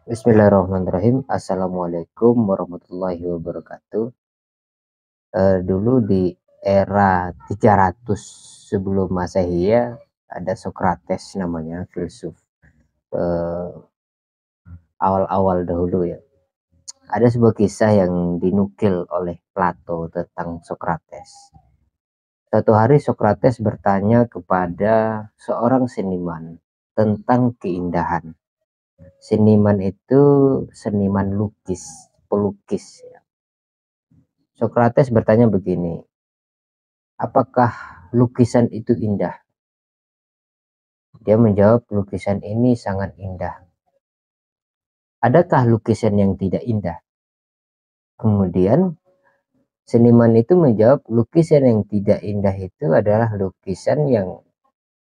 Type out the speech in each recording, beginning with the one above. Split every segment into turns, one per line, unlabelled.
Bismillahirrahmanirrahim. Assalamualaikum warahmatullahi wabarakatuh. Dulu di era 300 sebelum Masehi ya, ada Sokrates namanya, filsuf eh, awal-awal dahulu ya. Ada sebuah kisah yang dinukil oleh Plato tentang Sokrates. Suatu hari Sokrates bertanya kepada seorang seniman tentang keindahan. Seniman itu seniman lukis, pelukis ya. Sokrates bertanya begini, apakah lukisan itu indah? Dia menjawab, lukisan ini sangat indah. Adakah lukisan yang tidak indah? Kemudian seniman itu menjawab, lukisan yang tidak indah itu adalah lukisan yang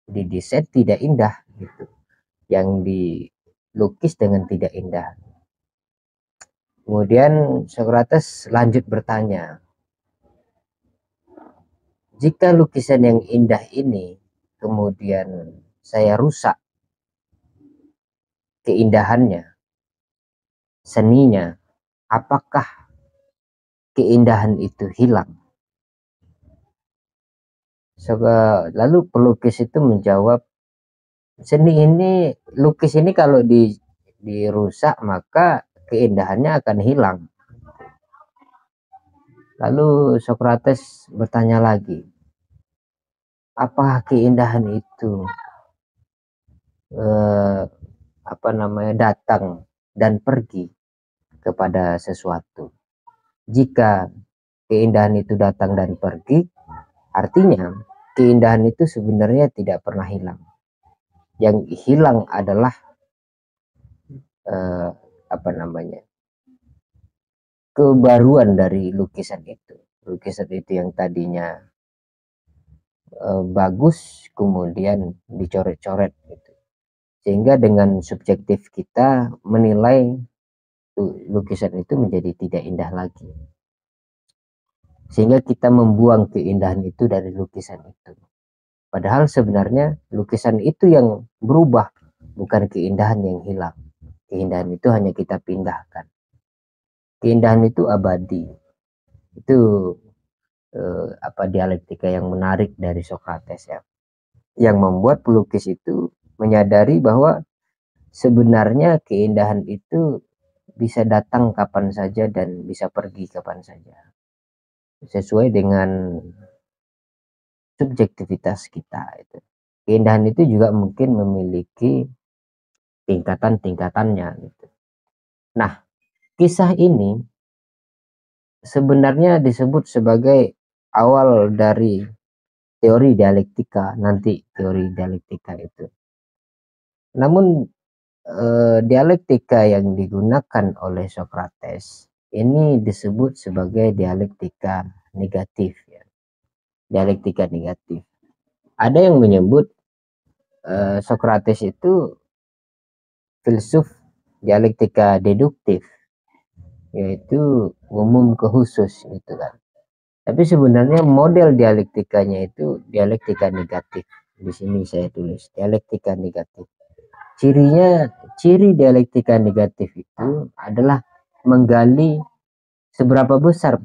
didesain tidak indah, gitu. Yang dilukis dengan tidak indah. Kemudian Sokrates lanjut bertanya, jika lukisan yang indah ini kemudian saya rusak keindahannya, seninya, apakah keindahan itu hilang? Lalu pelukis itu menjawab, seni ini, lukis ini kalau dirusak maka keindahannya akan hilang. Lalu Sokrates bertanya lagi, apa keindahan itu datang dan pergi kepada sesuatu? Jika keindahan itu datang dan pergi, artinya keindahan itu sebenarnya tidak pernah hilang. Yang hilang adalah eh, kebaruan dari lukisan itu. Lukisan itu yang tadinya bagus kemudian dicoret-coret gitu. Sehingga dengan subjektif kita menilai lukisan itu menjadi tidak indah lagi. Sehingga kita membuang keindahan itu dari lukisan itu. Padahal sebenarnya lukisan itu yang berubah, bukan keindahan yang hilang. Keindahan itu hanya kita pindahkan. Keindahan itu abadi. Itu dialektika yang menarik dari Sokrates ya. Yang membuat pelukis itu menyadari bahwa sebenarnya keindahan itu bisa datang kapan saja dan bisa pergi kapan saja. Sesuai dengan subjektivitas kita itu. Keindahan itu juga mungkin memiliki tingkatan-tingkatannya gitu. Nah, kisah ini sebenarnya disebut sebagai awal dari teori dialektika, nanti teori dialektika itu. Namun dialektika yang digunakan oleh Sokrates ini disebut sebagai dialektika negatif ya. Dialektika negatif. Ada yang menyebut Sokrates itu filsuf dialektika deduktif, yaitu umum ke khusus gitu kan. Tapi sebenarnya model dialektikanya itu dialektika negatif. Di sini saya tulis dialektika negatif. Ciri dialektika negatif itu adalah menggali seberapa besar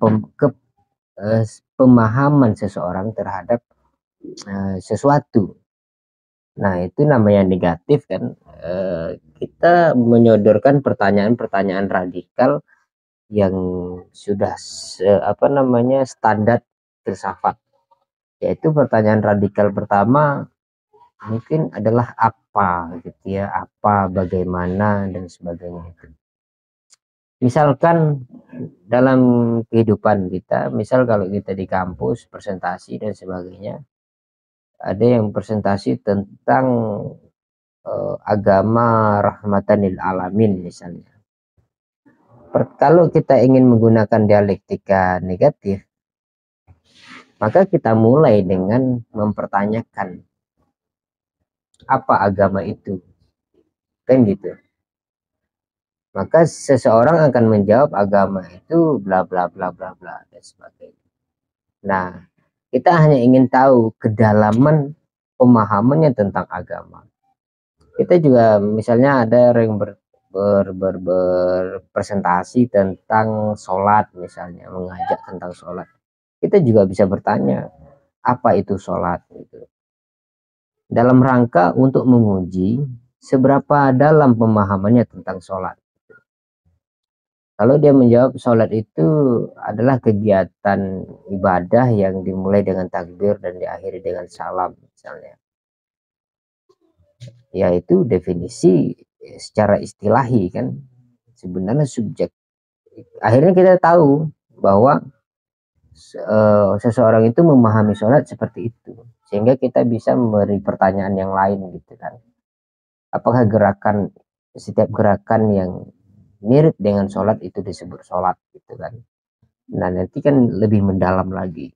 pemahaman seseorang terhadap sesuatu. Nah, itu namanya negatif kan. Kita menyodorkan pertanyaan-pertanyaan radikal yang sudah standar filsafat. Yaitu pertanyaan radikal pertama mungkin adalah apa gitu ya, apa, bagaimana dan sebagainya itu. Misalkan dalam kehidupan kita, misal kalau kita di kampus presentasi dan sebagainya, ada yang presentasi tentang agama rahmatan lil alamin misalnya. Kalau kita ingin menggunakan dialektika negatif, maka kita mulai dengan mempertanyakan apa agama itu, kan gitu. Maka seseorang akan menjawab agama itu bla bla bla bla bla dan sebagainya. Nah, kita hanya ingin tahu kedalaman pemahamannya tentang agama. Kita juga misalnya ada yang berpresentasi tentang sholat, misalnya mengajak tentang sholat, kita juga bisa bertanya apa itu sholat gitu, dalam rangka untuk menguji seberapa dalam pemahamannya tentang sholat. Kalau dia menjawab sholat itu adalah kegiatan ibadah yang dimulai dengan takbir dan diakhiri dengan salam misalnya, yaitu definisi secara istilahi kan, sebenarnya subjek. Akhirnya kita tahu bahwa seseorang itu memahami sholat seperti itu, sehingga kita bisa memberi pertanyaan yang lain gitu kan, apakah setiap gerakan yang mirip dengan sholat itu disebut sholat gitu kan. Nah nanti kan lebih mendalam lagi,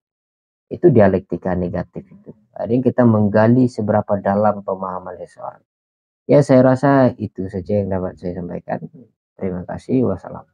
itu dialektika negatif itu. Jadi kita menggali seberapa dalam pemahaman seseorang. Ya saya rasa itu saja yang dapat saya sampaikan. Terima kasih. Wassalam.